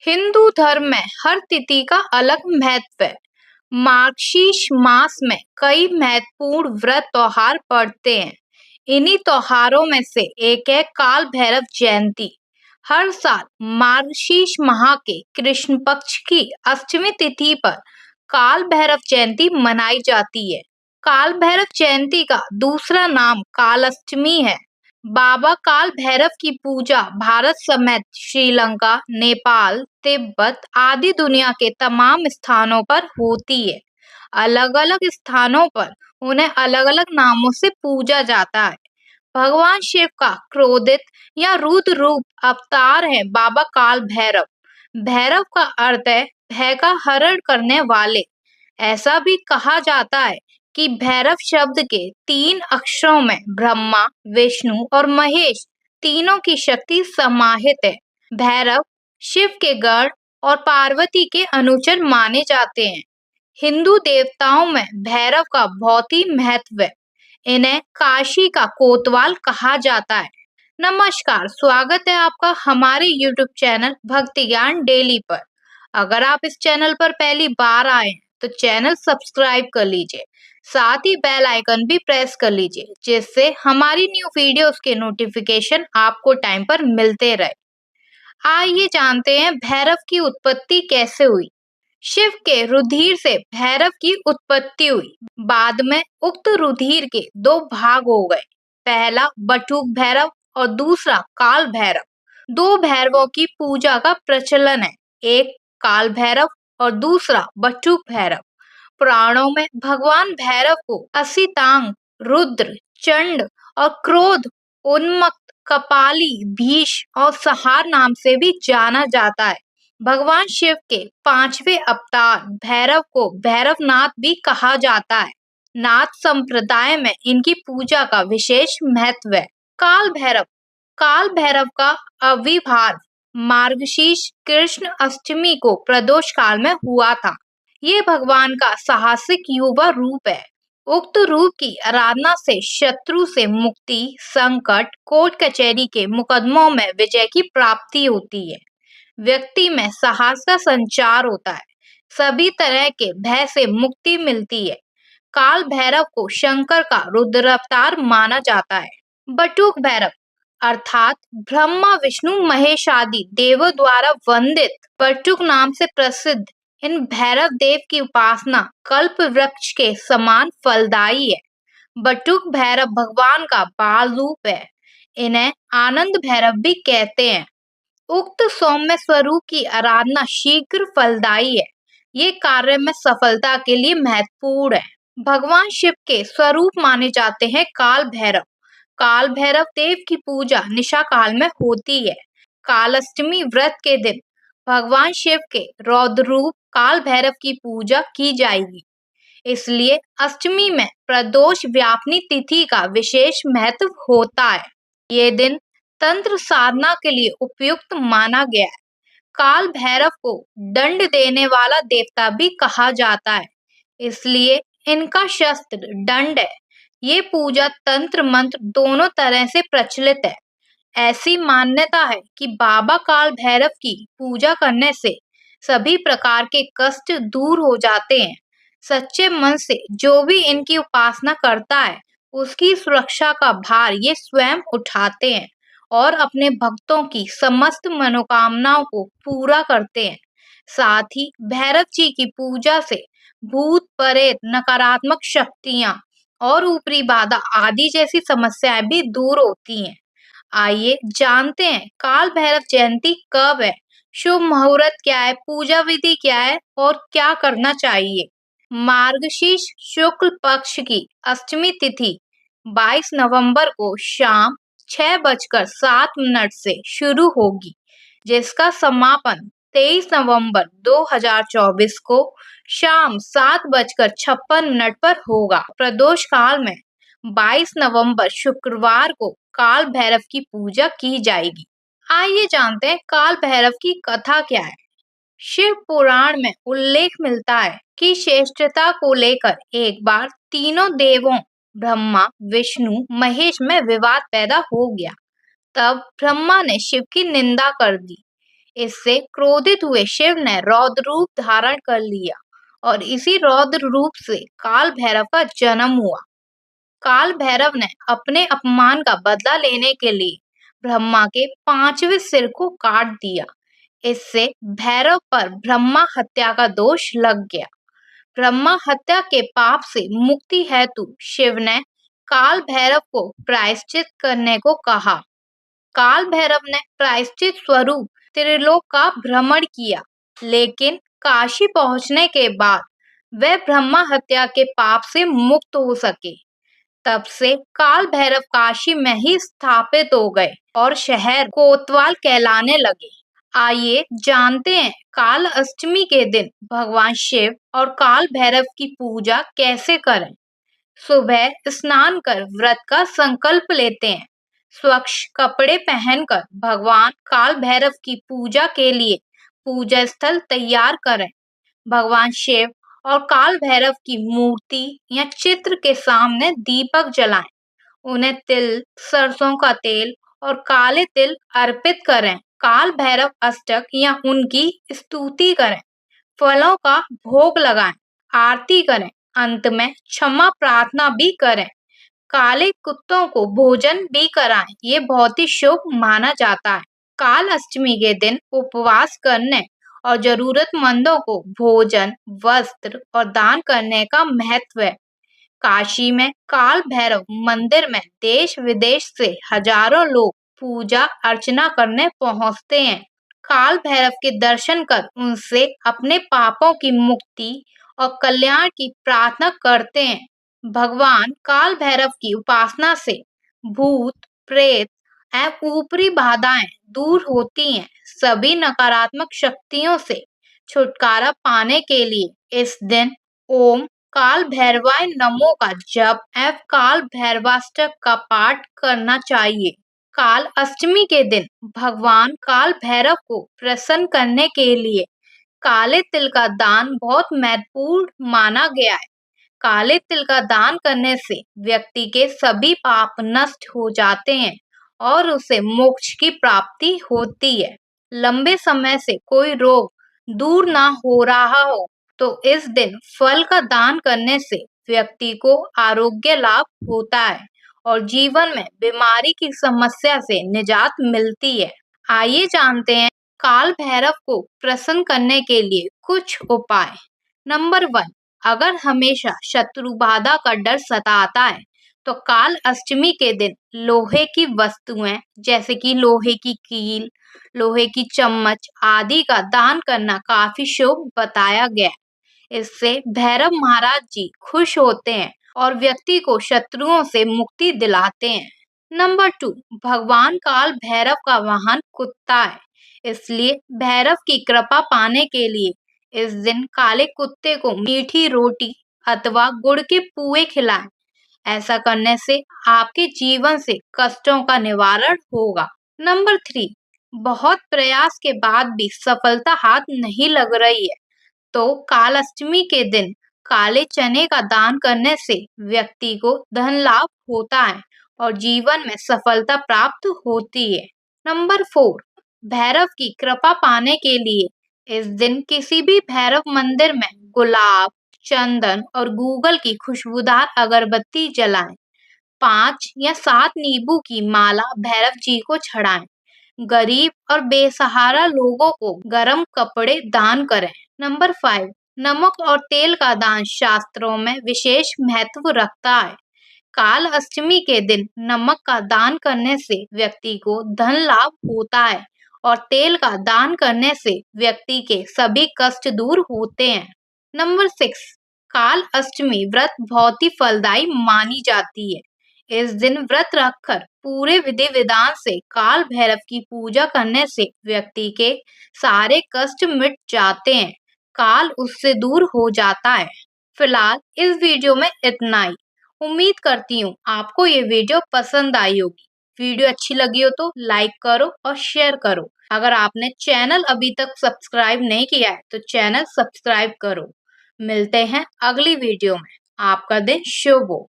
हिंदू धर्म में हर तिथि का अलग महत्व है। मार्गशीर्ष मास में कई महत्वपूर्ण व्रत त्योहार पड़ते हैं। इन्हीं त्योहारों में से एक है काल भैरव जयंती। हर साल मार्गशीर्ष माह के कृष्ण पक्ष की अष्टमी तिथि पर काल भैरव जयंती मनाई जाती है। काल भैरव जयंती का दूसरा नाम काल अष्टमी है। बाबा काल भैरव की पूजा भारत समेत श्रीलंका, नेपाल, तिब्बत आदि दुनिया के तमाम स्थानों पर होती है। अलग-अलग स्थानों पर उन्हें अलग-अलग नामों से पूजा जाता है। भगवान शिव का क्रोधित या रुद्र रूप अवतार है बाबा काल भैरव। भैरव का अर्थ है भय का हरण करने वाले। ऐसा भी कहा जाता है कि भैरव शब्द के 3 अक्षरों में ब्रह्मा, विष्णु और महेश तीनों की शक्ति समाहित है। भैरव शिव के गढ़ और पार्वती के अनुचर माने जाते हैं। हिंदू देवताओं में भैरव का बहुत ही महत्व है। इन्हें काशी का कोतवाल कहा जाता है। नमस्कार, स्वागत है आपका हमारे YouTube चैनल भक्ति ज्ञान डेली पर। अगर आप इस चैनल पर पहली बार आए हैं तो चैनल सब्सक्राइब कर लीजिए, साथ ही बेल आइकन भी प्रेस कर लीजिए जिससे हमारी न्यू वीडियोस के नोटिफिकेशन आपको टाइम पर मिलते रहे। आइए जानते हैं भैरव की उत्पत्ति कैसे हुई। शिव के रुधिर से भैरव की उत्पत्ति हुई। बाद में उक्त रुधिर के 2 भाग हो गए। पहला बटुक भैरव और दूसरा काल भैरव। 2 भैरवों की पूजा का प्रचलन है, एक काल भैरव और दूसरा बटुक भैरव। पुराणों में भगवान भैरव को असितांग, रुद्र, चंड और क्रोध उन्मत्त, कपाली, भीष और सहार नाम से भी जाना जाता है। भगवान शिव के 5वें अवतार भैरव को भैरवनाथ भी कहा जाता है। नाथ संप्रदाय में इनकी पूजा का विशेष महत्व है। काल भैरव का आविर्भाव मार्गशीर्ष कृष्ण अष्टमी को प्रदोष काल में हुआ था। ये भगवान का साहसिक युवा रूप है। उक्त रूप की आराधना से शत्रु से मुक्ति, संकट, कोर्ट कचहरी के मुकदमों में विजय की प्राप्ति होती है। व्यक्ति में साहस का संचार होता है, सभी तरह के भय से मुक्ति मिलती है। काल भैरव को शंकर का रुद्रावतार माना जाता है। बटुक भैरव अर्थात ब्रह्मा, विष्णु, महेश आदि देवों द्वारा वंदित बटुक नाम से प्रसिद्ध इन भैरव देव की उपासना कल्प वृक्ष के समान फलदायी है। बटुक भैरव भगवान का बाल रूप है। इन्हें आनंद भैरव भी कहते हैं। उक्त सौम्य स्वरूप की आराधना शीघ्र फलदायी है। ये कार्य में सफलता के लिए महत्वपूर्ण है। भगवान शिव के स्वरूप माने जाते हैं काल भैरव। काल भैरव देव की पूजा निशा काल में होती है। काल अष्टमी व्रत के दिन भगवान शिव के रौद्र रूप काल भैरव की पूजा की जाएगी। इसलिए अष्टमी में प्रदोष व्यापनी तिथि का विशेष महत्व होता है। ये दिन तंत्र साधना के लिए उपयुक्त माना गया है। काल भैरव को दंड देने वाला देवता भी कहा जाता है, इसलिए इनका शस्त्र दंड है। ये पूजा तंत्र मंत्र दोनों तरह से प्रचलित है। ऐसी मान्यता है कि बाबा काल भैरव की पूजा करने से सभी प्रकार के कष्ट दूर हो जाते हैं। सच्चे मन से जो भी इनकी उपासना करता है उसकी सुरक्षा का भार ये स्वयं उठाते हैं और अपने भक्तों की समस्त मनोकामनाओं को पूरा करते हैं। साथ ही भैरव जी की पूजा से भूत प्रेत, नकारात्मक शक्तियां और ऊपरी बाधा आदि जैसी समस्याएं भी दूर होती हैं। आइए जानते हैं काल भैरव जयंती कब है, शुभ मुहूर्त क्या है, पूजा विधि क्या है और क्या करना चाहिए। मार्गशीर्ष शुक्ल पक्ष की अष्टमी तिथि 22 नवंबर को शाम 6:07 से शुरू होगी, जिसका समापन 23 नवंबर 2024 को शाम 7:56 पर होगा। प्रदोष काल में 22 नवंबर शुक्रवार को काल भैरव की पूजा की जाएगी। आइए जानते हैं काल भैरव की कथा क्या है। शिव पुराण में उल्लेख मिलता है कि श्रेष्ठता को लेकर एक बार तीनों देवों ब्रह्मा, विष्णु, महेश में विवाद पैदा हो गया। तब ब्रह्मा ने शिव की निंदा कर दी। इससे क्रोधित हुए शिव ने रौद्र रूप धारण कर लिया और इसी रौद्र रूप से काल भैरव का जन्म हुआ। काल भैरव ने अपने अपमान का बदला लेने के लिए ब्रह्मा के 5वें सिर को काट दिया। इससे भैरव पर ब्रह्मा हत्या का दोष लग गया। ब्रह्मा हत्या के पाप से मुक्ति हेतु शिव ने काल भैरव को प्रायश्चित करने को कहा। काल भैरव ने प्रायश्चित स्वरूप त्रिलोक का भ्रमण किया, लेकिन काशी पहुंचने के बाद वह ब्रह्मा हत्या के पाप से मुक्त हो सके। तब से काल भैरव काशी में ही स्थापित हो गए और शहर कोतवाल कहलाने लगे। आइए जानते हैं काल अष्टमी के दिन भगवान शिव और काल भैरव की पूजा कैसे करें। सुबह स्नान कर व्रत का संकल्प लेते हैं। स्वच्छ कपड़े पहनकर भगवान काल भैरव की पूजा के लिए पूजा स्थल तैयार करें। भगवान शिव और काल भैरव की मूर्ति या चित्र के सामने दीपक जलाएं। उन्हें तिल, सरसों का तेल और काले तिल अर्पित करें। काल भैरव अष्टक या उनकी स्तुति करें। फलों का भोग लगाएं, आरती करें, अंत में क्षमा प्रार्थना भी करें। काले कुत्तों को भोजन भी कराएं, ये बहुत ही शुभ माना जाता है। काल अष्टमी के दिन उपवास करने और जरूरतमंदों को भोजन, वस्त्र और दान करने का महत्व है। काशी में काल भैरव मंदिर में देश विदेश से हजारों लोग पूजा अर्चना करने पहुंचते हैं। काल भैरव के दर्शन कर उनसे अपने पापों की मुक्ति और कल्याण की प्रार्थना करते हैं। भगवान काल भैरव की उपासना से भूत, प्रेत एवं ऊपरी बाधाएं दूर होती हैं। सभी नकारात्मक शक्तियों से छुटकारा पाने के लिए इस दिन ओम काल भैरवाय नमो का जप एवं काल भैरवाष्टक का पाठ करना चाहिए। काल अष्टमी के दिन भगवान काल भैरव को प्रसन्न करने के लिए काले तिल का दान बहुत महत्वपूर्ण माना गया है। काले तिल का दान करने से व्यक्ति के सभी पाप नष्ट हो जाते हैं और उसे मोक्ष की प्राप्ति होती है। लंबे समय से कोई रोग दूर ना हो रहा हो तो इस दिन फल का दान करने से व्यक्ति को आरोग्य लाभ होता है और जीवन में बीमारी की समस्या से निजात मिलती है। आइए जानते हैं काल भैरव को प्रसन्न करने के लिए कुछ उपाय। नंबर 1, अगर हमेशा शत्रु बाधा का डर सताता है तो काल अष्टमी के दिन लोहे की वस्तुएं जैसे कि लोहे की कील, लोहे की चम्मच आदि का दान करना काफी शुभ बताया गया है। इससे भैरव महाराज जी खुश होते हैं और व्यक्ति को शत्रुओं से मुक्ति दिलाते हैं। नंबर 2, भगवान काल भैरव का वाहन कुत्ता है, इसलिए भैरव की कृपा पाने के लिए इस दिन काले कुत्ते को मीठी रोटी अथवा गुड़ के पुए खिलाएं। ऐसा करने से आपके जीवन से कष्टों का निवारण होगा। नंबर 3, बहुत प्रयास के बाद भी सफलता हाथ नहीं लग रही है तो काल अष्टमी के दिन काले चने का दान करने से व्यक्ति को धन लाभ होता है और जीवन में सफलता प्राप्त होती है। नंबर 4, भैरव की कृपा पाने के लिए इस दिन किसी भी भैरव मंदिर में गुलाब, चंदन और गूगल की खुशबूदार अगरबत्ती जलाएं। 5 या 7 नींबू की माला भैरव जी को चढ़ाएं। गरीब और बेसहारा लोगों को गर्म कपड़े दान करें। नंबर 5, नमक और तेल का दान शास्त्रों में विशेष महत्व रखता है। काल अष्टमी के दिन नमक का दान करने से व्यक्ति को धन लाभ होता है और तेल का दान करने से व्यक्ति के सभी कष्ट दूर होते हैं। नंबर 6, काल अष्टमी व्रत बहुत ही फलदायी मानी जाती है। इस दिन व्रत रखकर पूरे विधि विधान से काल भैरव की पूजा करने से व्यक्ति के सारे कष्ट मिट जाते हैं, काल उससे दूर हो जाता है। फिलहाल इस वीडियो में इतना ही। उम्मीद करती हूँ आपको ये वीडियो पसंद आई होगी। वीडियो अच्छी लगी हो तो लाइक करो और शेयर करो। अगर आपने चैनल अभी तक सब्सक्राइब नहीं किया है तो चैनल सब्सक्राइब करो। मिलते हैं अगली वीडियो में। आपका दिन शुभ हो।